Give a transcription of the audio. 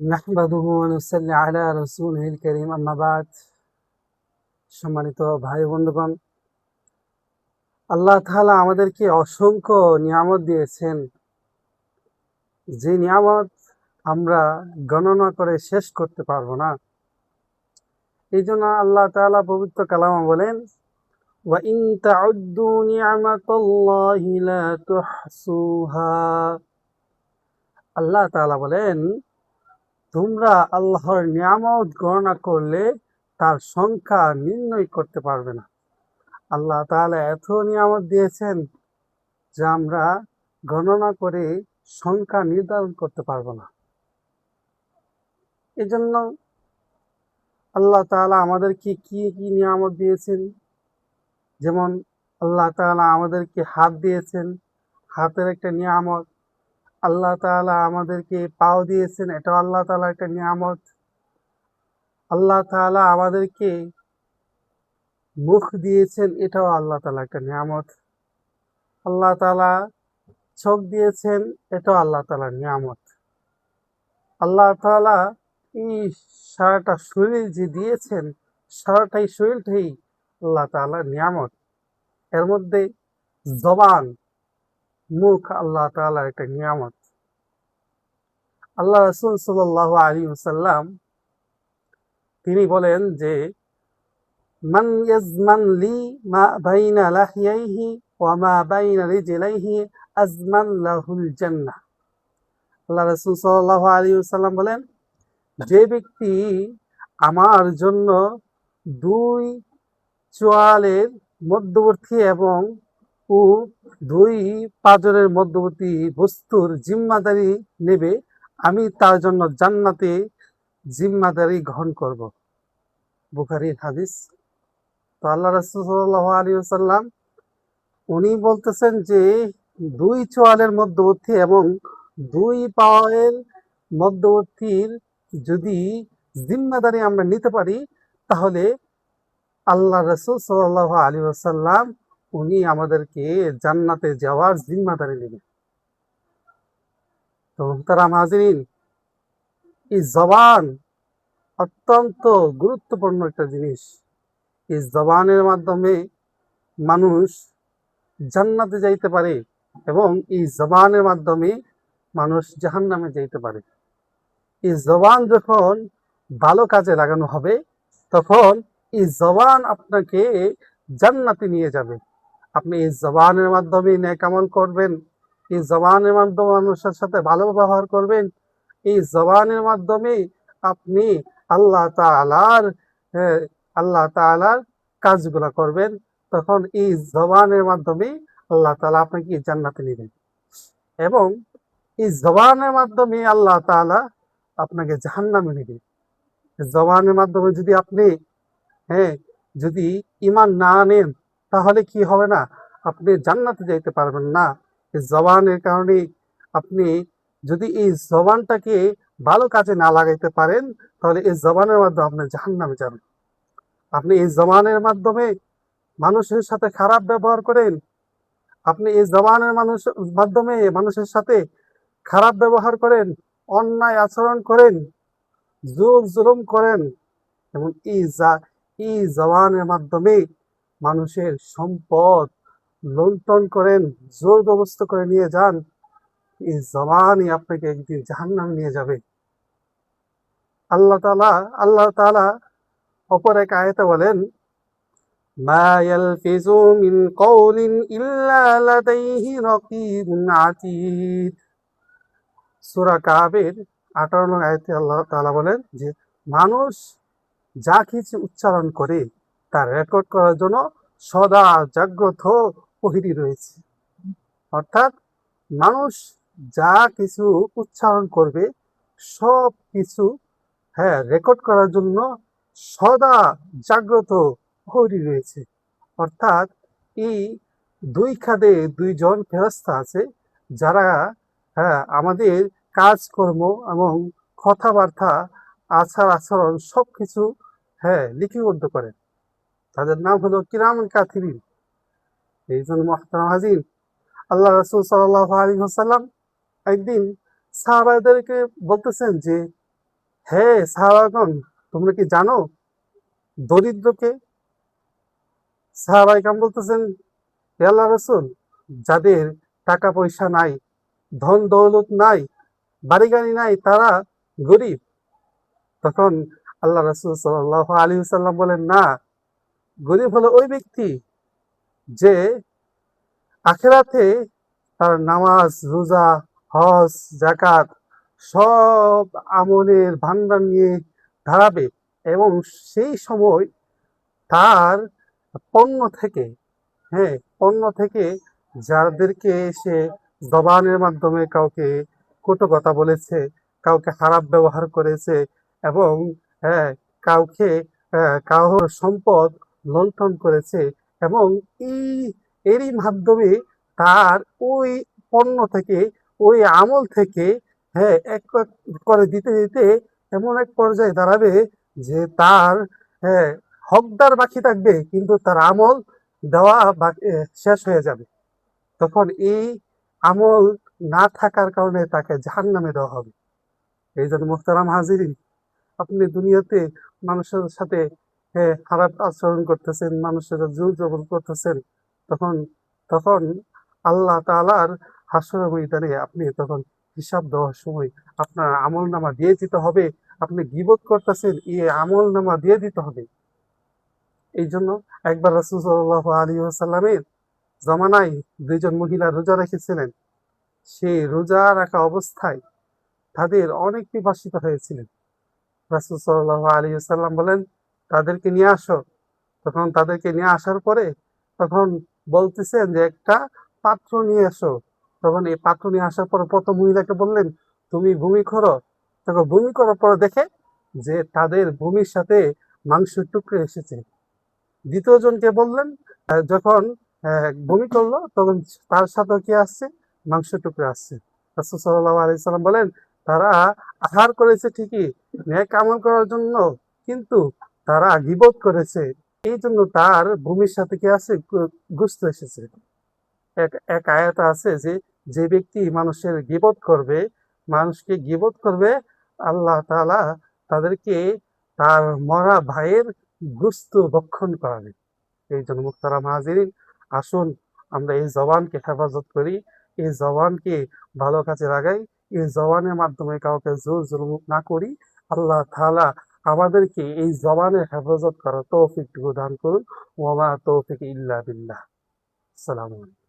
নাহমাদুহু ওয়া নুসাল্লি আলা রাসূলিহিল কারীম, আম্মা বাদ। সম্মানিত ভাই বন্ধুগণ, আল্লাহ তাআলা আমাদেরকে অসংখ্য নিয়ামত দিয়েছেন, যে নিয়ামত আমরা গণনা করে শেষ করতে পারবো না। এই জন্য আল্লাহ তাআলা পবিত্র কালামে বলেন, ওয়া ইন তাউদ্দু নি'মাতাল্লাহি লা তুহসুহা। আল্লাহ তাআলা বলেন, তোমরা আল্লাহর নিয়ামত গণনা করলে তার সংখ্যা নির্ণয় করতে পারবে না। আল্লাহ তাআলা এত নিয়ামত দিয়েছেন যা আমরা গণনা করে সংখ্যা নির্ধারণ করতে পারবো না। এই জন্য আল্লাহ তাআলা আমাদেরকে কি কি নিয়ামত দিয়েছেন, যেমন আল্লাহ তাআলা আমাদেরকে হাত দিয়েছেন, হাতের একটা নিয়ামত। আল্লাহ তাআলা আমাদেরকে পাও দিয়েছেন, এটাও আল্লাহ তাআলা একটা নিয়ামত। আল্লাহ তাআলা আমাদেরকে মুখ দিয়েছেন, এটাও আল্লাহ তাআলা একটা নিয়ামত। আল্লাহ তাআলা চোখ দিয়েছেন, এটাও আল্লাহ তাআলার নিয়ামত। আল্লাহ তাআলা এই সারাটা শরীর যে দিয়েছেন, সারাটাই শরীরটাই আল্লাহ তাআলার নিয়ামত। এর মধ্যে জবান, মুখ আল্লাহ তাআলার একটা নিয়ামত। আল্লাহ রাসূল সাল্লাল্লাহু আলাইহি ওয়াসাল্লাম তিনি বলেন যে, মান ইয়াজমান লি মা বাইনা লাহিয়াইহি ওয়া মা বাইনা রিজলাইহি আজমান লাহুল জান্নাহ। আল্লাহ রাসূল সাল্লাল্লাহু আলাইহি ওয়াসাল্লাম বলেন, যে ব্যক্তি আমার জন্য দুই চোয়ালের মধ্যবর্তী এবং ও দুই পাঁজরের মধ্যবর্তী বস্তুর জিম্মাদারি নেবে, আমি তার জন্য জান্নাতে জিম্মাদারি গ্রহণ করব। বুখারীর হাদিস। তো আল্লাহ রাসূল সাল্লাল্লাহু আলাইহি ওয়াসাল্লাম উনি বলতেছেন যে, দুই চোয়ালের মধ্যবর্তী এবং দুই পায়ের মধ্যবর্তীর যদি জিম্মাদারি আমরা নিতে পারি, তাহলে আল্লাহ রাসূল সাল্লাল্লাহু আলাইহি ওয়াসাল্লাম উনি আমাদেরকে জান্নাতে যাওয়ার জিম্মাদারি নেবেন। তো মুহতারাম হাজিরিন, এই জবান অত্যন্ত গুরুত্বপূর্ণ একটা জিনিস। এই জবানের মাধ্যমে মানুষ জান্নাতে যাইতে পারে এবং এই জবানের মাধ্যমে মানুষ জাহান্নামে যাইতে পারে। এই জবান যখন ভালো কাজে লাগানো হবে, তখন এই জবান আপনাকে জান্নাতে নিয়ে যাবে। আপনি এই জবানের মাধ্যমে নেক আমল করবেন, এই জবানের মাধ্যমে মানুষের সাথে ভালো ব্যবহার করবেন, এই জবানের মাধ্যমে আপনি আল্লাহ তাআলার আল্লাহ তাআলার কাজগুলো করবেন। তখন এই জবানের মাধ্যমে আল্লাহ তাআলা আপনাকে জান্নাতে নেবেন এবং এই জবানের মাধ্যমে আল্লাহ তাআলা আপনাকে জাহান্নামে নেবেন। জবানের মাধ্যমে যদি আপনি যদি ঈমান না আনেন, তাহলে কি হবে না, আপনি জান্নাতে যাইতে পারবেন না। এই জবানের কারণে আপনি যদি এই জবানটাকে ভালো কাজে না লাগাইতে পারেন, তাহলে এই জবানের মাধ্যমে আপনি জাহান্নামে যাবেন। আপনি এই জবানের মাধ্যমে মানুষের সাথে খারাপ ব্যবহার করেন, আপনি এই জবানের মাধ্যমে মানুষের সাথে খারাপ ব্যবহার করেন, অন্যায় আচরণ করেন, জুলুম করেন এবং এই জবানের মাধ্যমে মানুষের সম্পদ লুণ্ঠন করেন, জোর জবরদস্ত করে নিয়ে যান। এই জবানই আপনাকে একদিন জাহান্নামে নিয়ে যাবে। আল্লাহ তাআলা অপর এক আয়াতে বলেন, মা ইয়ালফিজু মিন কওলিন ইল্লা লাদাইহি রাকীবুন আতীদ। সূরা কাহফের 18 নং আয়াতে আল্লাহ তাআলা বলেন যে, মানুষ যা কিছু উচ্চারণ করে তা রেকর্ড করার জন্য সদা জাগ্রত প্রহরী রয়েছে। অর্থাৎ মানুষ যা কিছু উচ্চারণ করবে, সব কিছু রেকর্ড করার জন্য সদা জাগ্রত প্রহরী রয়েছে। অর্থাৎ এই দুই খাদে দুইজন ফেরেশতা আছে, যারা আমাদের কাজকর্ম এবং কথাবার্তা, আচার আচরণ সবকিছু লিপিবদ্ধ করেন। তাদের নাম হলো কিরামান কাতিবিন। এই জন্য মুহতারাম হাজির, আল্লাহ রাসূল সাল্লাল্লাহু আলাইহি ওয়াসাল্লাম একদিন সাহাবাদেরকে বলতেছেন যে, হে সাহাবাগণ, তোমরা কি জানো দরিদ্রকে? সাহাবায়ে কেরাম বলতেছেন, হে আল্লাহ রাসূল, যাদের টাকা পয়সা নাই, ধন দৌলত নাই, বাড়ি গাড়ি নাই, তারা গরিব। তখন আল্লাহ রাসূল সাল্লাল্লাহু আলাইহি ওয়াসাল্লাম বলেন, না, গরিব হলো ওই ব্যক্তি যে আখিরাতে তার নামাজ, রোজা, হজ, যাকাত সব আমলের ভান্ডার নিয়ে দাঁড়াবে এবং সেই সময় তার পণ্য থেকে, হ্যাঁ, পণ্য থেকে যাদেরকে সে জবানের মাধ্যমে কাউকে কটু কথা বলেছে, কাউকে খারাপ ব্যবহার করেছে এবং হ্যাঁ, কাউকে কারোর সম্পদ লুণ্ঠন করেছে এবং এই এরই মাধ্যমে তার ওই পণ্য থেকে, ওই আমল থেকে, হ্যাঁ, এক এক করে দিতে দিতে এমন এক পর্যায়ে দাঁড়াবে যে তার, হ্যাঁ, হকদার বাকি থাকবে কিন্তু তার আমল দেওয়া শেষ হয়ে যাবে। তখন এই আমল না থাকার কারণে তাকে জাহান্নামে দেওয়া হবে। এই জন্য মোহতারাম হাজিরিন, আপনি দুনিয়াতে মানুষের সাথে খারাপ আচরণ করতেছেন, মানুষের সাথে জোর জবর করতেছেন, তখন তখন আল্লাহ তাআলার হাসরের ময়দানে আপনি তখন হিসাব দেওয়ার সময় আপনার আমল নামা দিয়ে দিতে হবে। আপনি গীবত করতেছেন, এই আমল নামা দিয়ে দিতে হবে। এই জন্য একবার রাসূল সাল্লাল্লাহু আলাইহি ওয়াসাল্লামের জামানায় দুইজন মহিলা রোজা রেখেছিলেন। সেই রোজা রাখা অবস্থায় তাদের অনেক পিপাসিত হয়েছিলেন। রাসূল সাল্লাল্লাহু আলাইহি ওয়াসাল্লাম বলেন, তাদেরকে নিয়ে আসো। তখন তাদেরকে নিয়ে আসার পরে তখন বলতেছেন যে একটা পাত্র নিয়ে এসো। তখন এই পাত্র নিয়ে আসার পর প্রথম মহিলাকে বললেন, তুমি বমি করো। তখন বমি করার পর দেখে যে তাদের বমির সাথে মাংসের টুকরো এসেছে। দ্বিতীয় জনকে বললেন, যখন বমি করলো তখন তার সাথে কি আসছে? মাংসের টুকরো আসছে। রাসূল সাল্লাল্লাহু আলাইহি সাল্লাম বলেন, তারা আহার করেছে ঠিকই নেক আমল করার জন্য, কিন্তু তারা গীবত করেছে, এই জন্য তার ভূমির সাথে কি আছে? গোশত এসেছে। এক এক আয়াতে আছে যে, যে ব্যক্তি মানুষের গীবত করবে, মানুষকে গীবত করবে, আল্লাহ তাআলা তাদেরকে তার মরা ভাইয়ের গোশত ভক্ষণ করাবে। এই জন্য মুহতারাম হাজিরিন, আসুন আমরা এই জবানকে হেফাজত করি, এই জবানকে ভালো কাজে লাগাই, এই জবানের মাধ্যমে কাউকে জোর জুলুম না করি। আল্লাহ তাআলা আমাদেরকে এই জবানের হেফাজত করার তৌফিক দান করুন। ওয়া মা তৌফিক ইল্লা বিল্লাহ। আসসালামু আলাইকুম।